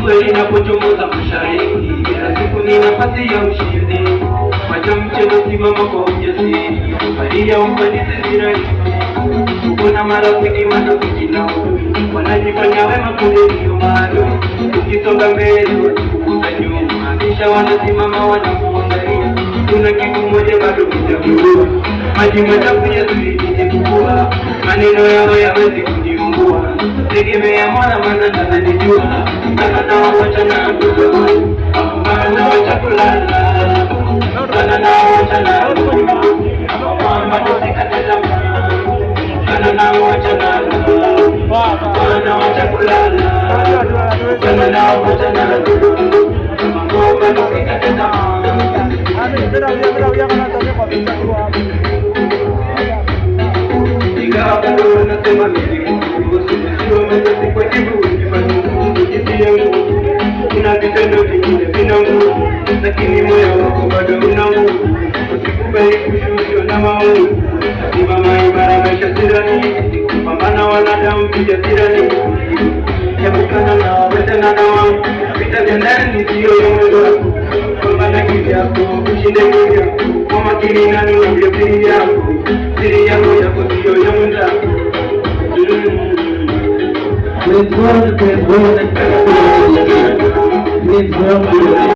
kweli inapochomoza mashariki, kila siku ni nafasi ya ushindi. Wacha mchezo, simama kwa ujasiri, safari ya ufanisi si rahisi. Uko na marafiki nao wanajifanya wema, kumbe ndio maadui. Ukisonga mbele watakuvuta nyuma, kisha wanasimama wanakuangalia. Kuna kitu moja bado kitakujua, maji machafu yasije kukua, maneno yao yawezi kuniungua. Tegemea Mola maana ananijua, wacha na wacha kulala, wacha na mama tusikate tamaa, wacha kulala, wacha na mama tusikate tamaa. Ingawa bado nasema mimi kuna vitendo vingine vina nguvu, lakini moyo wako bado una nguvu. Usikubali kushushwa na maovu, simama imara, maisha si rahisi. Kupambana wanadamu vijasirani, epukana na wetana na wangu. Vita vya ndani siyo ya mwendo wako, pambana kivyako, ushinde kivyako. Kwa makini nani unaambia siri yako, siri yako siyo ya mwenzako. Let's go.